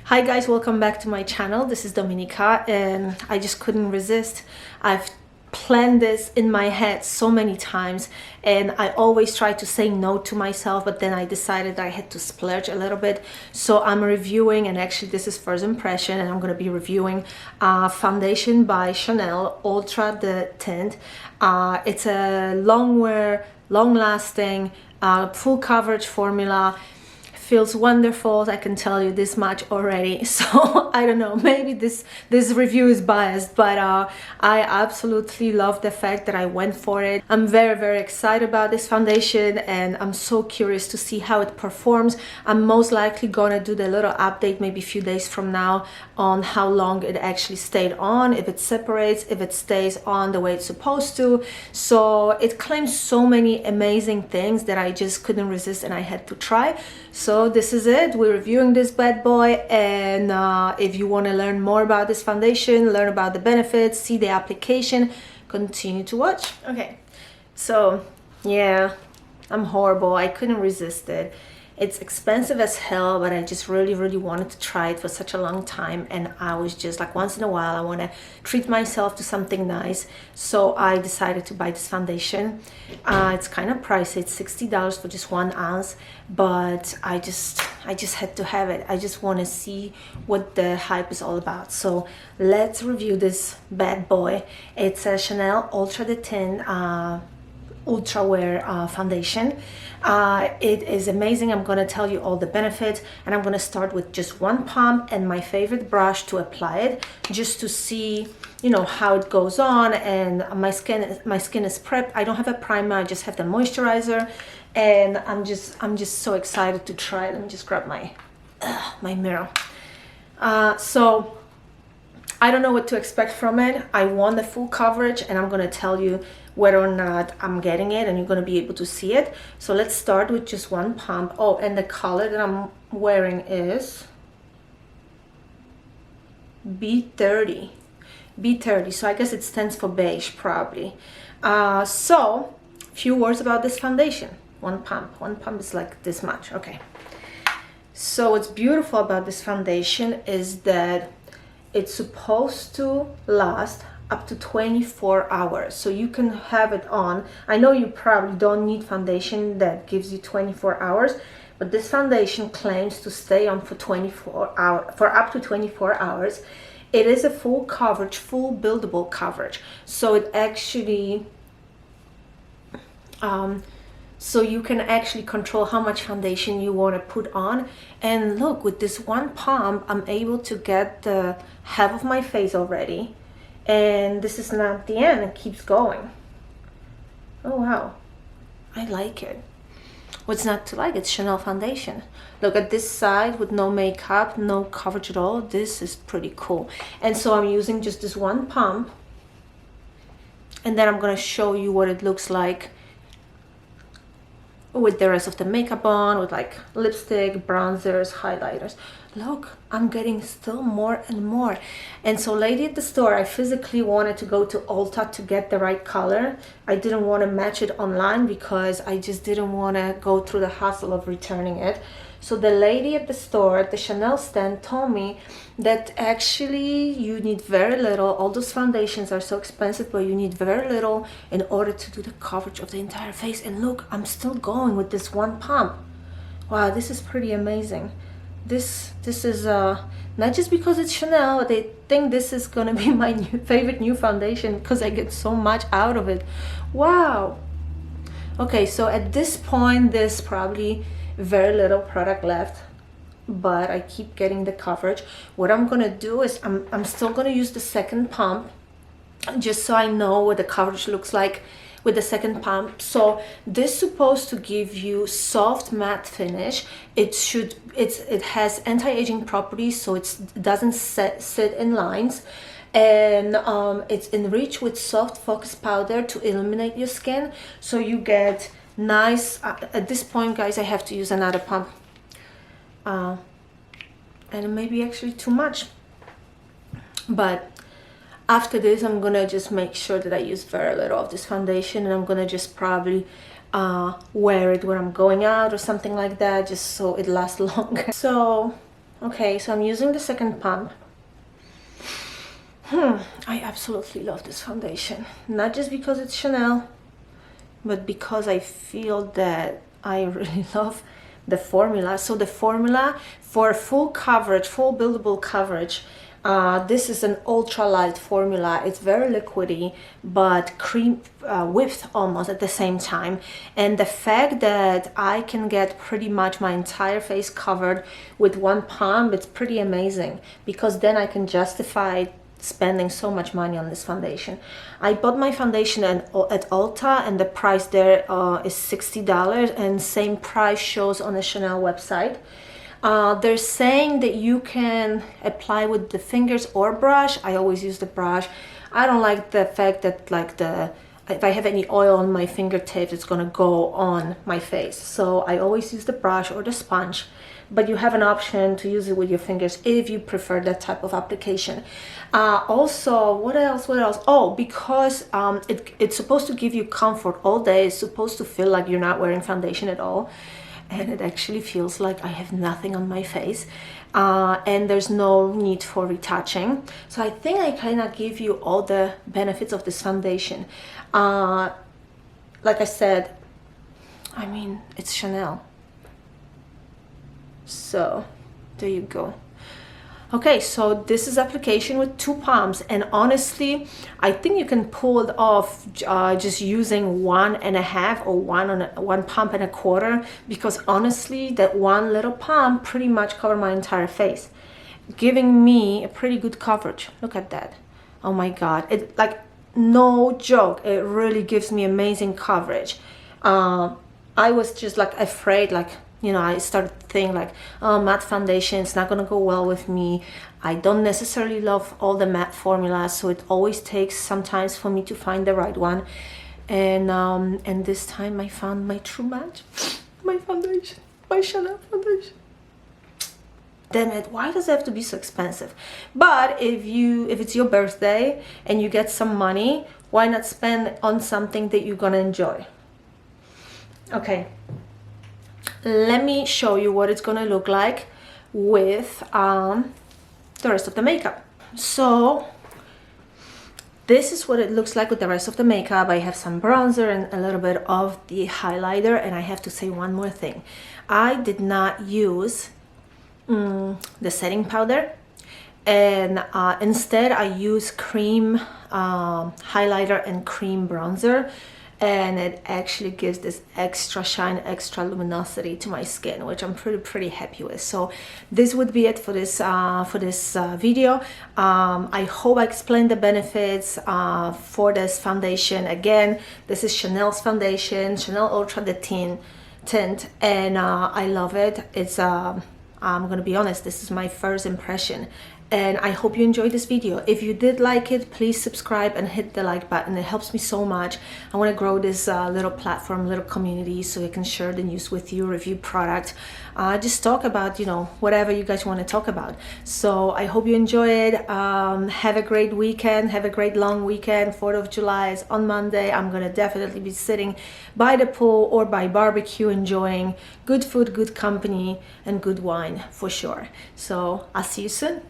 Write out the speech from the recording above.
Hi guys, welcome back to my channel. This is Dominika and I just couldn't resist. I've planned this in my head so many times and I always try to say no to myself, but then I decided I had to splurge a little bit. So I'm reviewing, and actually this is first impression, and I'm going to be reviewing foundation by Chanel Ultra de Teint. It's a long wear, long lasting, full coverage formula. Feels wonderful, I can tell you this much already. So I don't know, maybe this review is biased, but I absolutely love the fact that I went for it. I'm very excited about this foundation and I'm so curious to see how it performs. I'm most likely gonna do the little update maybe a few days from now on how long it actually stayed on, if it separates, if it stays on the way it's supposed to. So it claims so many amazing things that I just couldn't resist and I had to try. So this is it, we're reviewing this bad boy, and if you want to learn more about this foundation, learn about the benefits, see the application, continue to watch. Okay, so yeah, I'm horrible, I couldn't resist it. It's expensive as hell, but I just really wanted to try it for such a long time, and I was just like, once in a while I want to treat myself to something nice. So I decided to buy this foundation. It's kind of pricey, it's $60 for just 1 ounce, but I just had to have it. I just want to see what the hype is all about. So let's review this bad boy. It's a Chanel Ultra de Teint Ultra Wear foundation. It is amazing. I'm going to tell you all the benefits, and I'm going to start with just one pump and my favorite brush to apply it, just to see, you know, how it goes on. And my skin is prepped. I don't have a primer, I just have the moisturizer, and I'm just so excited to try it. Let me just grab my mirror. So I don't know what to expect from it. I want the full coverage, and I'm going to tell you whether or not I'm getting it, and you're going to be able to see it. So let's start with just one pump. Oh, and the color that I'm wearing is B30. B30, so I guess it stands for beige probably. So few words about this foundation. One pump is like this much. Okay, so what's beautiful about this foundation is that it's supposed to last up to 24 hours, so you can have it on. I know you probably don't need foundation that gives you 24 hours, but this foundation claims to stay on for 24 hours, for up to 24 hours. It is a full coverage, full buildable coverage, so it actually so you can actually control how much foundation you want to put on. And look, with this one pump I'm able to get the half of my face already, and this is not the end, it keeps going. Oh wow, I like it. What's not to like? It's Chanel foundation. Look at this side with no makeup, no coverage at all. This is pretty cool. And so I'm using just this one pump, and then I'm going to show you what it looks like with the rest of the makeup on, with like lipstick, bronzers, highlighters. Look, I'm getting still more and more. And so lady at the store, I physically wanted to go to Ulta to get the right color. I didn't want to match it online because I just didn't want to go through the hassle of returning it. So the lady at the store, at the Chanel stand, told me that actually you need very little. All those foundations are so expensive, but you need very little in order to do the coverage of the entire face. And look, I'm still going with this one pump. Wow, this is pretty amazing. This is not just because it's Chanel. They think this is gonna be my favorite new foundation because I get so much out of it. Wow. Okay, so at this point there's probably very little product left, but I keep getting the coverage. What I'm gonna do is I'm still gonna use the second pump just so I know what the coverage looks like with the second pump. So this is supposed to give you soft matte finish. It has anti-aging properties, so it doesn't sit in lines, and it's enriched with soft focus powder to illuminate your skin, so you get nice at this point, guys, I have to use another pump, and it may be actually too much, but after this I'm gonna just make sure that I use very little of this foundation, and I'm gonna just probably wear it when I'm going out or something like that, just so it lasts longer. So Okay, so I'm using the second pump. I absolutely love this foundation. Not just because it's Chanel, but because I feel that I really love the formula. So the formula for full coverage, full buildable coverage, this is an ultralight formula. It's very liquidy, but cream whipped almost at the same time. And the fact that I can get pretty much my entire face covered with one pump, it's pretty amazing, because then I can justify spending so much money on this foundation. I bought my foundation at Ulta, and the price there is $60, and same price shows on the Chanel website. They're saying that you can apply with the fingers or brush. I always use the brush. I don't like the fact that if I have any oil on my fingertips, it's gonna go on my face. So I always use the brush or the sponge, but you have an option to use it with your fingers if you prefer that type of application. Also, what else? Oh, because it's supposed to give you comfort all day. It's supposed to feel like you're not wearing foundation at all. And it actually feels like I have nothing on my face, and there's no need for retouching. So I think I kind of give you all the benefits of this foundation. Like I said, I mean, it's Chanel. So there you go. Okay, so this is application with 2 pumps, and honestly, I think you can pull it off just using 1.5 or 1 pump and a quarter, because honestly, that one little pump pretty much covered my entire face, giving me a pretty good coverage. Look at that. Oh my God, it, like, no joke, it really gives me amazing coverage. I was just like afraid, like, you know, I started to think like, oh, matte foundation, it's not gonna go well with me. I don't necessarily love all the matte formulas, so it always takes sometimes for me to find the right one. And this time I found my true match, my foundation, my Chanel foundation. Damn it, why does it have to be so expensive? But if it's your birthday and you get some money, why not spend on something that you're gonna enjoy? Okay. Let me show you what it's gonna look like with the rest of the makeup. So this is what it looks like with the rest of the makeup. I have some bronzer and a little bit of the highlighter, and I have to say one more thing. I did not use the setting powder, and instead I use cream highlighter and cream bronzer, and it actually gives this extra shine, extra luminosity to my skin, which I'm pretty happy with. So this would be it for this video. I hope I explained the benefits for this foundation. Again, this is Chanel's foundation, Chanel Ultra the tint, and I love it. It's I'm gonna be honest, this is my first impression, and I hope you enjoyed this video. If you did like it, please subscribe and hit the like button. It helps me so much. I want to grow this little platform, little community, so I can share the news with you, review product, just talk about, you know, whatever you guys want to talk about. So I hope you enjoy it. Have a great weekend, have a great long weekend. 4th of July is on Monday. I'm gonna definitely be sitting by the pool or by barbecue, enjoying good food, good company, and good wine for sure. So I'll see you soon.